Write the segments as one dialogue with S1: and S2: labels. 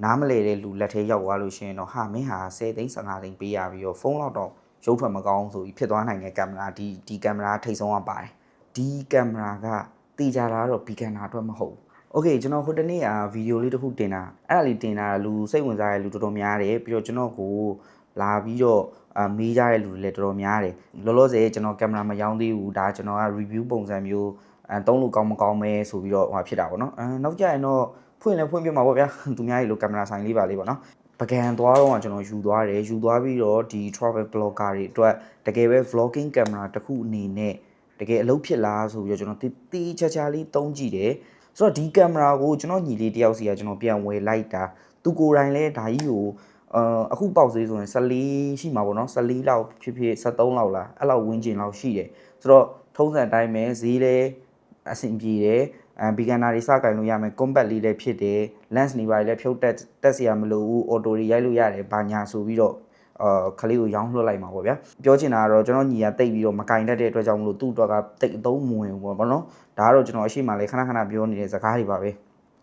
S1: နားမလဲတဲ့လူလက်ထဲရောက်သွားလို့ရှိရင်တော့ဟာမင်းဟာ10သိန်း15သိန်းပေးရပြီးတော့ဖုန်းလောက်တော့ရုပ်ထွက်မကောင်းဆိုပြီးဖြစ်သွားနိုင်တဲ့ကင်မရာဒီကင်မရာထိတ်ဆုံးကပါတယ်ဒီကင်မရာကတေချာတာတော့ဘီကန်နာအတွက်မဟုတ်ဘူးโอเคကျွန်တော်ဟိုတနေ့ဗီဒီယိုလေးတစ်ခုတင်တာအဲ့ဒါလေးတင်တာလူစိတ်ဝင်စားတဲ့လူတော်တော်များတယ်ပြီးတော့ကျွန်တော်ကိုလာပြီးတော့မေးကြတဲ့လူတွေလည်းတော်တော်များတယ်လောလောဆယ်ကျွန်တော်ကင်မရာမရောင်းသေးဘူးဒါကျွန်တော်က review ပုံစံမျိုးသုံးလို့ကောင်းမကောင်းမဲဆိုပြီးတော့ဟိုဖြစ်တာပေါ့နော်နောက်ကြရင်တော့ဖွင့်ပြမှာပေါ့ဗျာသူများကြီးလိုကင်မရာဆိုင်လေးပါလေးပေါ့နော်ပကံသွားတော့ကျွန်တော်ယူသွားပြီးတော့ဒီ travel blogger တွေအတွက်တကယ်ပဲ vlogging camera တစ်ခုအနေနဲ့တကယ်အလုပ်ဖြစ်လားဆိုပြီးတော့ကျွန်တော်တေးချာလေးသုံးကြည့်တယ်ဆိုတော့ဒီကင်မရာကိုကျွန်တော်ညီလေးတယောက်စီကကျွန်တော်ပြန်ဝယ်လိုက်တာသူကိုယ်တိုင်လဲဒါကြီးကိုအခုပေါက်ဈေးဆိုရင်14ရှိမှာပေါ့နော်14လောက်ဖြစ်73လောက်လားအဲ့လောက်ဝန်းကျင်လောက်ရှိတယ်ဆိုတော့ထုံးစံအတိုင်းပဲဈေးလဲအဆင်ပြေတယ်ဘီဂန်နာတွေစကင်လို့ရမယ် compact လေးလည်းဖြစ်တယ် lens နေပါလေလည်းဖြုတ်တက်စရာမလိုဘူး auto တွေရိုက်လို့ရတယ်ဘာညာဆိုပြီးတော့ခလေးကိုရောင်းလွှတ်လိုက်မှာပေါ့ဗျာပြောချင်တာကတော့ကျွန်တော်ညီကတိတ်ပြီးတော့မကင်တတ်တဲ့အတွက်ကြောင့်မလို့သူ့အတွက်ကတိတ်အသုံးမဝင်ဘူးပေါ့နော်ဒါကတော့ကျွန်တော်အရှိမလေးခဏပြောနေတဲ့စကားတွေပါပ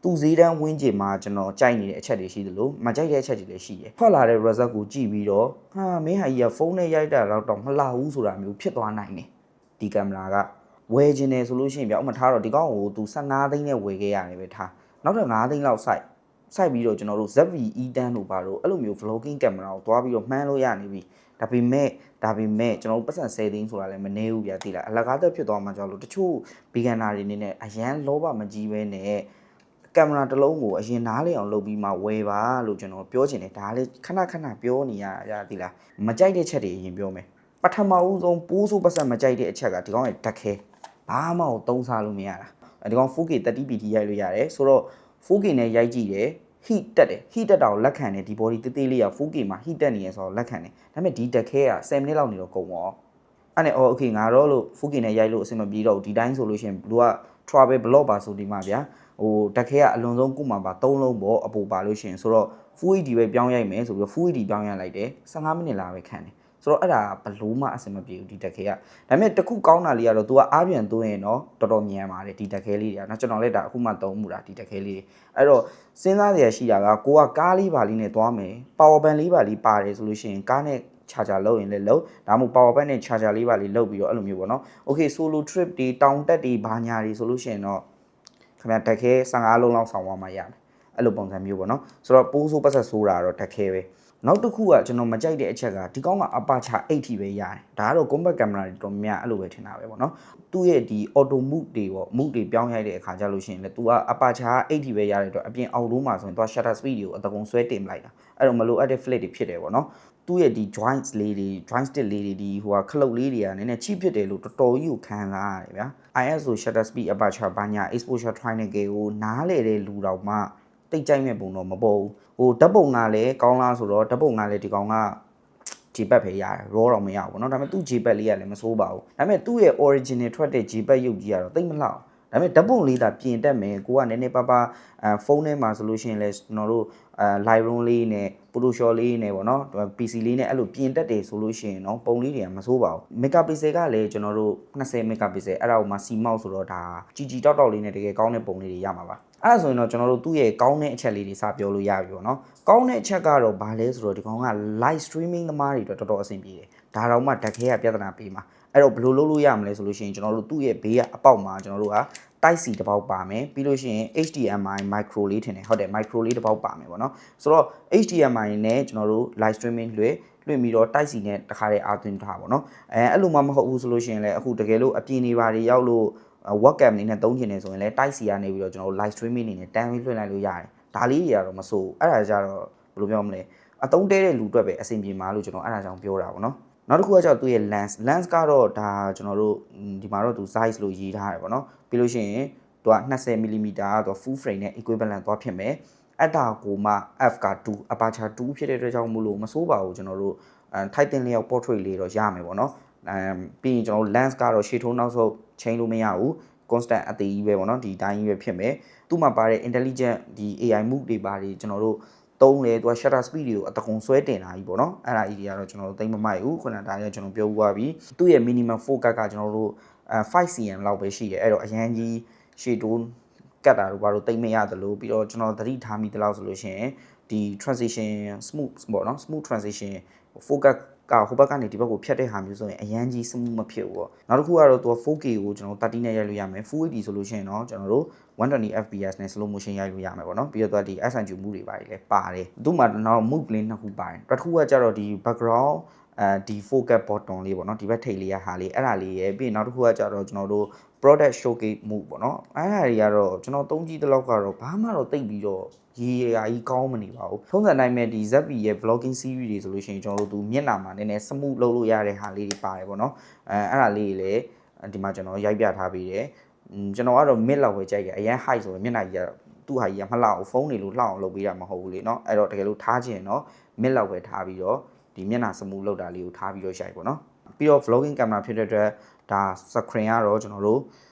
S1: ဲသူဈေးတန်းဝင်းကျင်မှာကျွန်တော်ကြိုက်နေတဲ့အချက်တွေရှိသလိုမကြိုက်တဲ့အချက်တွေလည်းရှိတယ်ထွက်လာတဲ့ result ကိုကြည့်ပြီးတော့ဟာမင်းဟာကြီးကဖုန်းနဲ့ရိုက်တာတော့မလှဘူးဆိုတာမျိုးဖြစ်သွားနိုင်တယ်ဒီကင်မရာကဝယ်ခြင်းတယ်ဆိုလို့ရှိရင်ဗျဥမာထားတော့ဒီကောင်ကိုသူ15သိန်းနဲ့ဝယ်ခဲ့ရတယ်ပဲထားနောက်ထပ်5သိန်းလောက်စိုက်ပြီးတော့ကျွန်တော်တို့ ZV-E10 တို့ပါတော့အဲ့လိုမျိုး vlogging camera ကိုသွားပြီးတော့မှန်းလို့ရနေပြီဒါပေမဲ့ကျွန်တော်တို့ပတ်စံ10သိန်းဆိုတာလည်းမနေဘူးဗျာသိလားအလကားသက်ဖြစ်သွားမှကြောက်လို့တချို့ beginner တွေနေနဲ့အရန်လောဘမကြီးပဲနဲ့ကင်မရာတစ်လုံးကိုအရင်နားလေအောင်လုပ်ပြီးမှဝယ်ပါလို့ကျွန်တော်ပြောချင်တယ်ဒါလည်းခဏပြောနေရသိလားမကြိုက်တဲ့ချက်တွေအရင်ပြောမယ်ပထမဦးဆုံးပိုးဆိုးပတ်စံမကြိုက်တဲ့အချက်ကဒီကောင်ရဲ့ဓာတ်ခဲဘာမှကိုသုံးစားလို့မရတာဒီကောင် 4K 30p ရိုက်လို့ရတယ်ဆိုတော့ 4K နဲ့ရိုက်ကြည့်တယ် heat တက်တယ် heat တက်တာကိုလက်ခံတယ်ဒီ body တေးလေးက 4K မှာ heat တက်နေရဆိုတော့လက်ခံတယ်ဒါပေမဲ့ဒီဓာတ်ခဲက10မိနစ်လောက်နေတော့ကုန်သွားအဲ့နဲ့ okay ငါတော့လို့ 4K နဲ့ရိုက်လို့အဆင်မပြေတော့ဒီတိုင်းဆိုလို့ရှိရင်လူက travel blog ပါဆိုဒီမှာဗျာဟိုဓာတ်ခဲကအလွန်ဆုံးကုမှာပါ3လုံးပေါ့အပူပါလို့ရှိရင်ဆိုတော့ Full HD ပဲပြောင်းရိုက်မယ်ဆိုပြီးတော့ Full HD ပြောင်းရလိုက်တယ်15မိနစ်လာပဲခံတယ်ဆိုတော့အဲ့ဒါဘလို့မှအဆင်မပြေဘူးဒီဓာတ်ခဲကဒါပေမဲ့တခုကောင်းတာလေးကတော့ तू ကအားပြန်သွင်းရင်တော့တော်တော်မြန်ပါတယ်ဒီဓာတ်ခဲလေးတွေကနော်ကျွန်တော်လည်းဒါအခုမှသုံးမှုတာဒီဓာတ်ခဲလေးတွေအဲ့တော့စဉ်းစားစရာရှိတာကကိုကကားလေးပါလေးနဲ့သွားမယ် power bank လေးပါလေးပါတယ်ဆိုလို့ရှိရင်ကားနဲ့ charger လုပ်ရင်လည်းလုပ်ဒါမှမဟုတ် power bank နဲ့ charger လေးပါလေးလုပ်ပြီးတော့အဲ့လိုမျိုးပေါ့နော် okay solo trip တွေတောင်တက်တွေဘာညာတွေဆိုလို့ရှိရင်တော့ခင်ဗျာဓာတ်ခဲ15လုံးလောက်ဆောင်သွားမှရမယ်အဲ့လိုပုံစံမျိုးပေါ့နော်ဆိုတော့ပိုးဆိုးပတ်ဆက်ဆိုးတာတော့ဓာတ်ခဲပဲနောက်တစ်ခုကကျွန်တော်မကြိုက်တဲ့အချက်ကဒီကောင်းကအပါချာ8ထိပဲရတယ်ဒါကတော့ compact camera တွေတော်များအဲ့လိုပဲထင်တာပဲပေါ့နော်သူ့ရဲ့ဒီ auto move တွေပေါ့ move တွေပြောင်းရိုက်တဲ့အခါကျလို့ရှိရင်လည်း तू ကအပါချာ8ထိပဲရတဲ့အတွက်အပြင်အောက်လုံးမှာဆိုရင် तू shutter speed တွေကိုအတကုံဆွဲတင်လိုက်တာအဲ့တော့မလိုအပ်တဲ့ flip တွေဖြစ်တယ်ပေါ့နော်သူ့ရဲ့ဒီ joints လေးတွေ joint stick လေးတွေဒီဟိုကခလုတ်လေးတွေကနည်းနည်းချိဖြစ်တယ်လို့တော်တော်ကြီးကိုခံစားရတယ်ဗျာ ISO shutter speed aperture ဘာညာ exposure triangle ကိုနားလေတဲ့လူတော်မှတိတ်ကြိုက်မဲ့ပုံတော့မပေါ်ဘူးဟိုဓာတ်ပုံကလည်းကောင်းလားဆိုတော့ဓာတ်ပုံကလည်းဒီကောင်က JPEG ပဲရတယ် RAW တော့မရဘူးပေါ့နော်ဒါပေမဲ့သူ့ JPEG လေးကလည်းမစိုးပါဘူးဒါပေမဲ့သူ့ရဲ့ original ထွက်တဲ့ JPEG ရုပ်ကြီးကတော့တိတ်မလှဘူးဒါပေမဲ့ဓာတ်ပုံလေးသာပြင်တတ်မယ်ကိုကနည်းနည်းပါဖုန်းထဲမှာဆိုလို့ရှိရင်လည်းကျွန်တော်တို့Lightroom လေးနဲ့ Photoshop လေးနဲ့ပေါ့နော် PC လေးနဲ့အဲ့လိုပြင်တတ်တယ်ဆိုလို့ရှိရင်တော့ပုံလေးတွေကမစိုးပါဘူး megapixel ကလည်းကျွန်တော်တို့20 megapixel အဲ့ဒါကိုမှ CMOS ဆိုတော့ဒါကြီးတောက်လေးနဲ့တကယ်ကောင်းတဲ့ပုံလေးတွေရမှာပါအဲ့ဒါဆိုရင်တော့ကျွန်တော်တို့သူ့ရဲ့ကောင်းတဲ့အချက်လေးတွေစပြောလို့ရပြီပေါ့နော်ကောင်းတဲ့အချက်ကတော့ဘာလဲဆိုတော့ဒီကောင်က live streaming သမားတွေအတွက်တော်တော်အဆင်ပြေတယ်ဒါတော့မှဓာတ်ခဲကပြဿနာပေးမှာအဲ့တော့ဘယ်လိုလုပ်လို့ရမလဲဆိုလို့ရှိရင်ကျွန်တော်တို့သူ့ရဲ့ဘေးကအပေါက်မှာကျွန်တော်တို့ကType C တစ်ပေါက်ပါမယ်ပြီးလို့ရှိရင် HDMI micro လေးထင်တယ်ဟုတ်တယ် micro လေးတစ်ပေါက်ပါမယ်ပေါ့နော်ဆိုတော့ HDMI နဲ့ကျွန်တော်တို့ live streaming လွှင့်ပြီးတော့ Type C နဲ့တခါတည်းအားသွင်းထားပါတော့အဲ့လိုမှမဟုတ်ဘူးဆိုလို့ရှိရင်လည်းအခုတကယ်လို့အပြင်နေပါတွေရောက်လို့webcam လေးနဲ့သုံးချင်တယ်ဆိုရင်လည်း Type C ကနေပြီးတော့ကျွန်တော်တို့ live streaming နေနဲ့တန်းပြီးလွှင့်လိုက်လို့ရတယ်ဒါလေးတွေကတော့မဆိုးအဲ့ဒါကြတော့ဘယ်လိုပြောမလဲအသုံးတဲတဲ့လူအတွက်ပဲအဆင်ပြေမှာလို့ကျွန်တော်အဲ့ဒါကြောင့်ပြောတာပေါ့နော်နောက်တစ်ခုကကျတော့သူ့ရဲ့ lens ကတော့ဒါကျွန်တော်တို့ဒီမှာတော့သူ size လို့ရေးထားတယ်ပေါ့နော်ပြီးလို့ရှိရင်သူက20mm ကတော့ full frame နဲ့ equivalent သွားဖြစ်မယ်အဲ့ဒါကိုမှ f က2 aperture 2ဖြစ်တဲ့အတွက်ကြောင့်မလို့မစိုးပါဘူးကျွန်တော်တို့ထိုက်တင်လျောက် portrait လေးတော့ရမယ်ပေါ့နော်ပြီးရင်ကျွန်တော်တို့ lens ကတော့ရှေ့ထိုးနောက်ဆုတ်ချိန်လို့မရဘူး constant အသေးကြီးပဲပေါ့နော်ဒီတိုင်းကြီးပဲဖြစ်မယ်သူ့မှာပါတဲ့ intelligent ဒီ AI move တွေပါတယ်ကျွန်တော်တို့သုံးလေသူက shutter speed တွေကိုအတကုံဆွဲတင်တာကြီးပေါ့နော်အဲ့ဒါကြီးတွေကတော့ကျွန်တော်တို့သိမမိုက်ဘူးခုနကဒါလည်းကျွန်တော်ပြောသွားပြီသူ့ရဲ့ minimum focus ကကျွန်တော်တို့5cm လောက်ပဲရှိတယ်အဲ့တော့အရန်ကြီးရှေ့တိုးကတ်တာတို့ဘာလို့တိတ်မရတယ်လို့ပြီးတော့ကျွန်တော်သတိထားမိသလောက်ဆိုလို့ရှိရင် ဒီ transition smooth ပေါ့နော် smooth transition focus ကဟိုဘက်ကနေဒီဘက်ကိုဖြတ်တဲ့ဟာမျိုးဆိုရင်အရန်ကြီး smooth မဖြစ်ဘူးပေါ့နောက်တစ်ခုကတော့သူ 4K ကိုကျွန်တော်30နဲ့ရိုက်လို့ရမယ် Full HD ဆိုလို့ရှိရင်တော့ကျွန်တော်တို့120 fps နဲ့ slow motion ရိုက်လို့ရမယ်ပေါ့နော်ပြီးတော့သူကဒီ SNG မှုတွေပါတယ်လည်းပါတယ်သူ့မှာတော့ move lane နှစ်ခုပါတယ်တစ်ခုကကျတော့ဒီ background ဒီ focus button လေးပေါ့နော်ဒီဘက်ထိပ်လေးရဟာလေးအဲ့ဒါလေးရယ်ပြီးရင်နောက်တစ်ခုကကျတော့ကျွန်တော်တို့ product showcase move ပေါ့နော်အဲ့ဒါတွေကတော့ကျွန်တော်သုံးကြည့်တဲ့လောက်ကတော့ဘာမှတော့တိတ်ပြီးတော့ရေရာကြီးကောင်းမနေပါဘူးထုံးစံတိုင်းပဲဒီ ZB ရဲ့ vlogging series တွေဆိုလို့ရှိရင်ကျွန်တော်တို့မျက်နှာမှာနည်းနည်း smooth လုပ်လို့ရတဲ့ဟာလေးတွေပါတယ်ပေါ့နော်အဲ့ဒါလေးတွေလည်းဒီမှာကျွန်တော်ရိုက်ပြထားပေးတယ်ကျွန်တော်ကတော့ mid လောက်ပဲကြိုက်တယ်အရင် high ဆိုရင်မျက်နှာကြီးကသူ့ဟာကြီးကမလှအောင်ဖုန်းတွေလို့လှအောင်လုပ်ပေးတာမဟုတ်ဘူးလေเนาะအဲ့တော့တကယ်လို့ထားခြင်းเนาะ mid လောက်ပဲထားပြီးတော့ဒီမျက်နှာ smooth လုပ်တာလေးကိုထားပြီးတော့ရိုက်ပေါ့နော်ပြီးတော့ vlogging camera ဖြစ်တဲ့အတွက်ဒါ screen ကတော့ကျွန်တော်တို့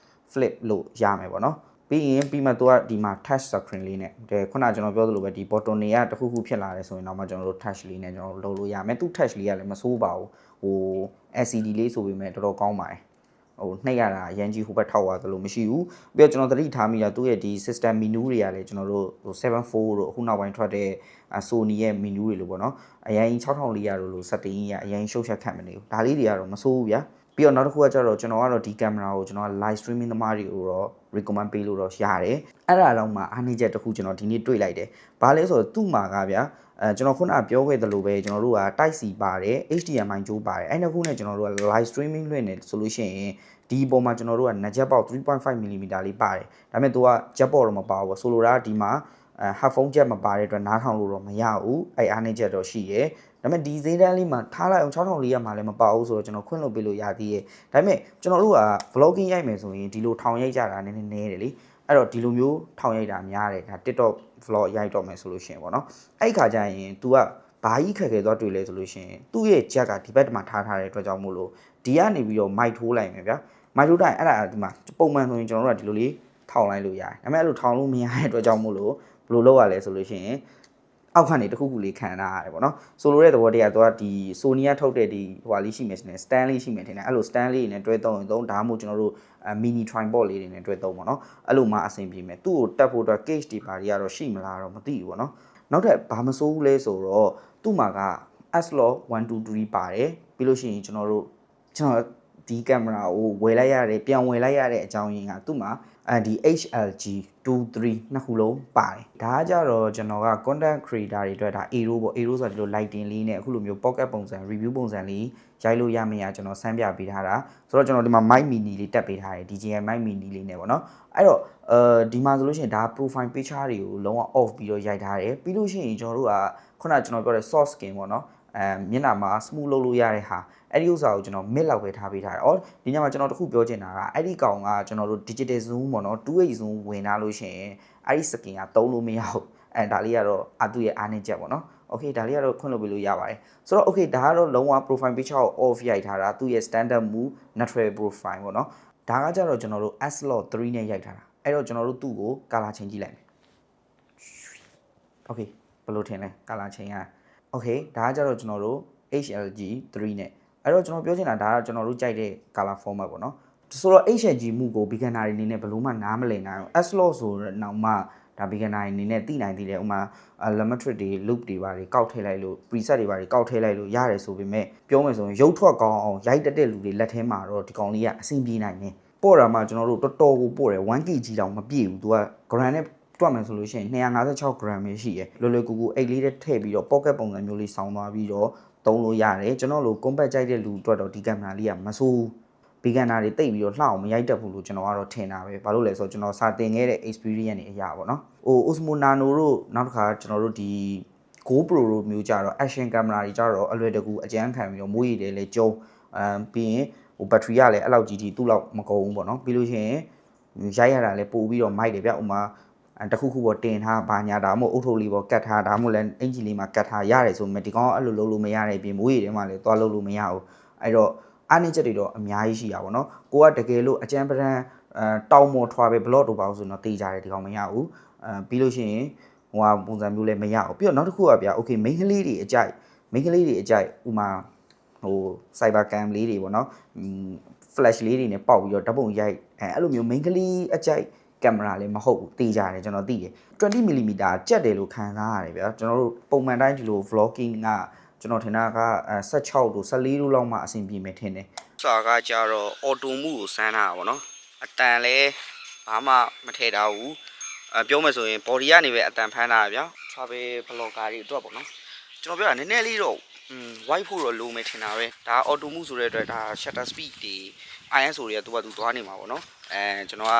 S1: flip လို့ရမယ်ပေါ့နော်ပြီးမှသူကဒီမှာ touch screen လေးနဲ့ခုနကျွန်တော်ပြောသလိုပဲဒီ button တွေကတခုခုဖြစ်လာတယ်ဆိုရင်တော့မှကျွန်တော်တို့ touch လေးနဲ့ကျွန်တော်တို့လုပ်လို့ရမယ်သူ touch လေးကလည်းမဆိုးပါဘူးဟို LCD လေးဆိုပေမဲ့တော်တော်ကောင်းပါတယ်ဟိုနှိပ်ရတာအရင်ကြီးဟိုဘက်ထောက်သွားသလိုမရှိဘူးပြီးတော့ကျွန်တော်သတိထားမိတာသူ့ရဲ့ဒီ system menu တွေကလည်းကျွန်တော်တို့ဟို74တို့အခုနောက်ပိုင်းထွက်တဲ့ Sony ရဲ့ menu တွေလို့ပေါ့နော်အရင်6400တို့လို့ setting ကြီးကအရင်ရှုပ်ချက်ခတ်မနေဘူးဒါလေးတွေကတော့မဆိုးဘူးဗျာပြီးတော့နောက်တစ်ခုကကျတော့ကျွန်တော်ကတော့ဒီ camera ကိုကျွန်တော် live streaming သမားတွေကိုတော့ recommend ပေးလို့တော့ရတယ်အဲ့ဒါတော့မှအားနည်းချက်တစ်ခုကျွန်တော်ဒီနေ့တွေ့လိုက်တယ်ဘာလဲဆိုတော့သူ့မှာကဗျာကျွန်တော်ခုနကပြောခဲ့သလိုပဲကျွန်တော်တို့က Type C ပါတယ် HDMI ကြိုးပါတယ်အဲ့နှစ်ခုနဲ့ကျွန်တော်တို့က live streaming လွှင့်နေဆိုလို့ရှိရင်ဒီပုံမှာကျွန်တော်တို့ကနက်ချက်ပေါက် 3.5mm လေးပါတယ်ဒါပေမဲ့သူက jet ပေါက်တော့မပါဘူးဆိုလိုတာကဒီမှာheadphone jack မပါတဲ့အတွက်နားထောင်လို့တော့မရဘူးအဲ့အားနည်းချက်တော့ရှိရယ်ဒါပေမဲ့ဒီဈေးတန်းလေးမှာထားလိုက်အောင်6400မှာလည်းမပါဘူးဆိုတော့ကျွန်တော်ခွင့်လုပ်ပေးလို့ရသေးရဲ့ဒါပေမဲ့ကျွန်တော်တို့က vlogging ရိုက်မယ်ဆိုရင်ဒီလိုထောင်ရိုက်ကြတာနည်းနည်းနဲတယ်လေအဲ့တော့ဒီလိုမျိုးထောင်ရိုက်တာများတယ်ဒါ TikTok vlog ရိုက်တော့မယ်ဆိုလို့ရှိရင်ပေါ့နော်အဲ့ခါကျရင် तू ကဘာကြီးခက်ခဲသွားတွေ့လဲဆိုလို့ရှိရင်သူ့ရဲ့ jack ကဒီဘက်မှာထားတဲ့အတွက်ကြောင့်မို့လို့ဒီကနေပြီးတော့ mic ထိုးလိုက်မယ်ဗျာ mic ထိုးတိုင်းအဲ့ဒါဒီမှာပုံမှန်ဆိုရင်ကျွန်တော်တို့ကဒီလိုလေးထောင်လိုက်လို့ရတယ်ဒါပေမဲ့အဲ့လိုထောင်လို့မရတဲ့အတွက်ကြောင့်မို့လို့ဘယ်လိုလုပ်ရလဲဆိုလို့ရှိရင်အောက်ကနေတခုခုလေးခံထားရတယ်ပေါ့နော်ဆိုလိုတဲ့သဘောတရားသူကဒီ Sony ကထုတ်တဲ့ဒီဟိုဟာလေးရှိမယ်နဲ့ stand လေးရှိမယ်ထင်တယ်အဲ့လို stand လေးတွေနဲ့တွဲသုံးရင်သုံးဒါမှမဟုတ်ကျွန်တော်တို့ mini tripod လေးတွေနဲ့တွဲသုံးပေါ့နော်အဲ့လိုမှအဆင်ပြေမယ်သူ့ကိုတက်ဖို့အတွက် case တွေပါတွေကတော့ရှိမလားတော့မသိဘူးပေါ့နော်နောက်ထပ်ဘာမစိုးဘူးလဲဆိုတော့သူ့မှာက S-Log 123ပါတယ်ပြီးလို့ရှိရင်ကျွန်တော်ဒီကင်မရာကိုဝယ်လိုက်ရတယ်ပြန်ဝယ်လိုက်ရတဲ့အကြောင်းရင်းကသူ့မှာဒီ HLG 23နှစ်ခုလုံးပါတယ်ဒါကကြတော့ကျွန်တော်က content creator တွေအတွက်ဒါ Aero ပေါ့ Aero ဆိုတာဒီလို lighting လေးနဲ့အခုလိုမျိုး pocket ပုံစံ review ပုံစံလေးရိုက်လို့ရမရကျွန်တော်စမ်းပြပေးထားတာဆိုတော့ကျွန်တော်ဒီမှာ mic mini လေးတက်ပေးထားတယ် DJI mic mini လေးနဲ့ပေါ့နော်အဲ့တော့ဒီမှာဆိုလို့ရှိရင်ဒါ profile picture တွေကိုလုံးဝ off ပြီးတော့ရိုက်ထားတယ်ပြီးလို့ရှိရင်ကျွန်တော်တို့ကခုနကျွန်တော်ပြောတဲ့ soft skin ပေါ့နော်မျက်နှာမှာ smooth လုပ်လို့ရတဲ့ဟာအဲ့ဒီဥစ္စာကိုကျွန်တော် mid လောက်ပဲထားပေးထားတယ်။အော်ဒီညမှာကျွန်တော်တခုပြောချင်တာကအဲ့ဒီကောင်ကကျွန်တော်တို့ digital zoom ပေါ့နော် 2x zoom ဝင်လာလို့ရှိရင်အဲ့ဒီ skin ကသုံးလို့မရဘူး။ဒါလေးကတော့သူ့ရဲ့အားနည်းချက်ပေါ့နော်။ Okay ဒါလေးကတော့ခွင့်လုပ်ပေးလို့ရပါတယ်။ဆိုတော့ okay ဒါကတော့လုံးဝ profile picture ကို off ရိုက်ထားတာသူ့ရဲ့ standard move natural profile ပေါ့နော်။ဒါကကြတော့ကျွန်တော်တို့ S-Log 3နဲ့ရိုက်ထားတာ။အဲ့တော့ကျွန်တော်တို့သူ့ကို color change ကြည့်လိုက်မယ်။ Okay ဘယ်လိုထင်လဲ color change ကOkay ဒါကကြတော့ကျွန်တော်တို့ HLG 3နဲ့အဲ့တော့ကျွန်တော်ပြောချင်တာဒါကကျွန်တော်တို့ကြိုက်တဲ့ color format ပေါ့နော်ဆိုတော့ HLG မှုကို beginner တွေအနေနဲ့ဘယ်လိုမှနားမလည်နိုင်ဘူး S-Log ဆိုတော့နောက်မှဒါ beginner တွေအနေနဲ့သိနိုင်သေးတယ်ဥမာ limit တွေ loop တွေပါတွေကောက်ထည့်လိုက်လို့ preset တွေပါတွေကောက်ထည့်လိုက်လို့ရတယ်ဆိုပေမဲ့ပြောမယ်ဆိုရင်ရုပ်ထွက်ကောင်းအောင်ရိုက်တက်တဲ့လူတွေလက်ထဲမှာတော့ဒီကောင်လေးကအဆင်ပြေနိုင်တယ်ပို့တာမှကျွန်တော်တို့တော်တော်ကိုပို့တယ် 1kg တောင်မပြည့်ဘူး तू က gram နဲ့တွက်မယ်ဆိုလို့ရှိရင်256 gram ပဲရှိတယ်လွယ်လွယ်ကူကူအိတ်လေးနဲ့ထည့်ပြီးတော့ pocket ပုံစံမျိုးလေးဆောင်းသွားပြီးတော့သုံးလို့ရတယ်ကျွန်တော်တို့ compact ကြိုက်တဲ့လူအတွက်တော့ဒီကင်မရာလေးကမဆိုး beginner တွေတိတ်ပြီးတော့လှအောင်မရိုက်တတ်ဘူးလို့ကျွန်တော်ကတော့ထင်တာပဲဘာလို့လဲဆိုတော့ကျွန်တော်စာသင်ခဲ့တဲ့ experience တွေအရာပေါ့နော်ဟို Osmo Nano တို့နောက်တစ်ခါကျွန်တော်တို့ဒီ GoPro တို့မျိုးကြတော့ action camera တွေကြတော့အလွယ်တကူအကျန်းခံပြီးတော့မိုးရည်တွေလည်းကျုံပြီးရင်ဟို battery ကလည်းအဲ့လောက်ကြီးသူ့လောက်မကုန်ဘူးပေါ့နော်ပြီးလို့ရှိရင်ရိုက်ရတာလည်းပို့ပြီးတော့မိုက်တယ်ဗျဥမာတခုခုပေါ်တင်ထားဘာညာဒါမှမဟုတ်အုတ်ထုတ်လေးပေါ်ကတ်ထားဒါမှမဟုတ်လည်းအင်ဂျီလေးမှာကတ်ထားရတယ်ဆိုမှဒီကောင်ကအဲ့လိုလုပ်လို့မရတဲ့ပြင်မိုးရည်ထဲမှာလည်းသွားလုပ်လို့မရဘူးအဲ့တော့အားနည်းချက်တွေတော့အများကြီးရှိတာပေါ့နော်ကိုကတကယ်လို့အကျန်းပဒံတောင်မော်ထွားပဲ blog တို့ပါလို့ဆိုတော့တေးကြတယ်ဒီကောင်မရဘူးပြီးလို့ရှိရင်ဟိုဟာပုံစံမျိုးလည်းမရဘူးပြီးတော့နောက်တစ်ခုကဗျာ okay မိန်းကလေးတွေအကြိုက်ဥမာဟို cyber cam လေးတွေပေါ့နော်flash လေးတွေနဲ့ပေါက်ပြီးတော့ဓာတ်ပုံရိုက်အဲ့လိုမျိုးမိန်းကလေးအကြိုက် ကင်မရာလေးမဟုတ်ဘူးတေးကြတယ်ကျွန်တော်သိတယ်20mm ကြက်တယ်လို့ခံစားရတယ်ဗျာကျွန်တော်တို့ပုံမှန်တိုင်းဒီလို vlogging ကကျွန်တော်ထင်တာက16တို့14တို့လောက်မှအဆင်ပြေမယ်ထင်တယ်စာကကြတော့ auto မှုကိုစမ်းတာပါဗောနော်အတန်လဲဘာမှမထည့်ထားဘူးပြောမယ်ဆိုရင် body ကနေပဲအတန်ဖမ်းတာဗျာ travel blogger တွေအတွက်ပေါ့နော်ကျွန်တော်ပြောတာနည်းနည်းလေးတော့white ဖို့တော့လိုမယ်ထင်တာပဲဒါ auto မှုဆိုတဲ့အတွက်ဒါ shutter speed တွေ ISO တွေကသူကသူသွားနေမှာပေါ့နော်ကျွန်တော်က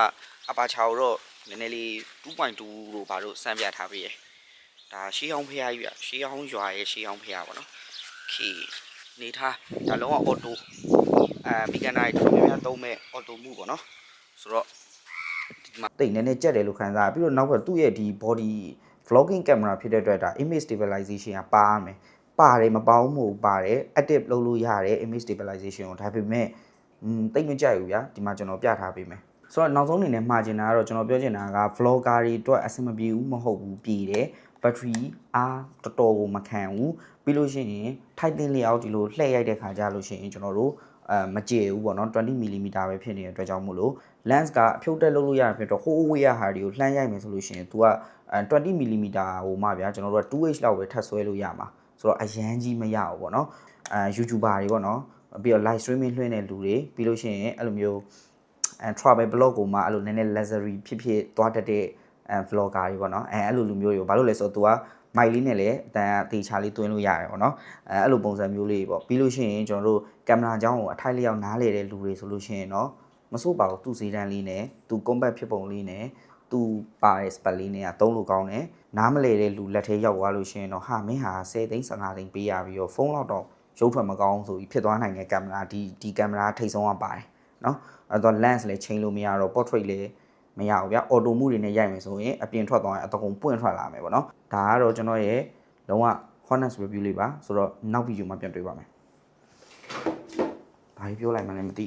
S1: aperture ကိုတော့နည်းနည်းလေး 2.2 လို့ဘာလို့စမ်းပြထားပေးရဒါရှေးဟောင်းဖျားကြီးဗျရှေးဟောင်းရွာရဲ့ရှေးဟောင်းဖျားပေါ့နော် okay နေထားဒါလုံးဝ auto မိကန်နာတွေတော်တော်များများသုံးမဲ့ auto မှုပေါ့နော်ဆိုတော့ဒီမှာတိတ်နည်းနည်းကြက်တယ်လို့ခံစားပြီးတော့နောက်ကသူ့ရဲ့ဒီ body vlogging camera ဖြစ်တဲ့အတွက်ဒါ image stabilization ကပါရမယ်ပါတယ်မပေါင်းမှုပါတယ် active လုပ်လို့ရတယ် image stabilization ကိုဒါပေမဲ့တိတ်မကြိုက်ဘူးဗျာဒီမှာကျွန်တော်ပြထားပေးမယ်ဆိုတော့နောက်ဆုံးအနေနဲ့မှာချင်တာကတော့ကျွန်တော်ပြောချင်တာက vlogger တွေအတွက်အဆင်မပြေဘူးမဟုတ်ဘူးပြည်တယ် battery အားတော်တော်ကိုမခံဘူးပြီးလို့ရှိရင်ထိုက်တင်လျောက်ဒီလိုလှည့်ရိုက်တဲ့ခါကြလို့ရှိရင်ကျွန်တော်တို့မကြေဘူးပေါ့နော် 20mm ပဲဖြစ်နေတဲ့အတွက်ကြောင့်မို့လို့ lens ကအဖြုတ်တက်လုပ်လို့ရတာဖြစ်တော့ဟိုးဝေးရဟာတွေကိုလှမ်းရိုက်မယ်ဆိုလို့ရှိရင် तू က20mm ဟိုမှဗျာကျွန်တော်တို့က 2h လောက်ပဲထပ်ဆွဲလို့ရမှာဆိုတော့အရန်ကြီးမရဘူးပေါ့နော်YouTuber တွေပေါ့နော်ပြီးတော့ live streaming လွှင့်တဲ့လူတွေပြီးလို့ရှိရင်အဲ့လိုမျိုးtravel blog ကိုမှအဲ့လိုနည်းနည်း luxury ဖြစ်သွားတတ်တဲ့vlogger တွေပေါ့နော်အဲ့လိုလူမျိုးတွေဘာလို့လဲဆိုတော့ तू ကမိုက်လေးနဲ့လည်းအတန်အသေးချာလေးတွင်းလို့ရတယ်ပေါ့နော်အဲ့လိုပုံစံမျိုးလေးပေါ့ပြီးလို့ရှိရင်ကျွန်တော်တို့ကင်မရာအကြောင်းကိုအထိုက်လျောက်နားလေတဲ့လူတွေဆိုလို့ရှိရင်တော့မစိုးပါဘူးသူ့ဈေးတန်းလေးနဲ့သူ compact ဖြစ်ပုံလေးနဲ့သူပါတဲ့ spec လေးနဲ့ကသုံးလို့ကောင်းတယ်နားမလဲတဲ့လူလက်ထဲရောက်သွားလို့ရှိရင်တော့ဟာမင်းဟာ10သိန်း15သိန်းပေးရပြီးတော့ဖုန်းလောက်တော့ရုပ်ထွက်မကောင်းဆိုပြီးဖြစ်သွားနိုင်တဲ့ကင်မရာဒီကင်မရာထိပ်ဆုံးကပါတယ်နော်အဲ့တော့ lens လည်းချိန်လို့မရတော့ portrait လည်းမရဘူးဗျ auto မှုတွေနဲ့ရိုက်မယ်ဆိုရင်အပြင်ထွက်သွားရင်အတကုံပွင့်ထွက်လာမယ်ပေါ့နော်ဒါကတော့ကျွန်တော်ရဲ့လုံးဝ honest review လေးပါဆိုတော့နောက်ဗီဒီယိုမှာပြန်တွေ့ပါမယ်ဘာပြောလိုက်မှလည်းမသိ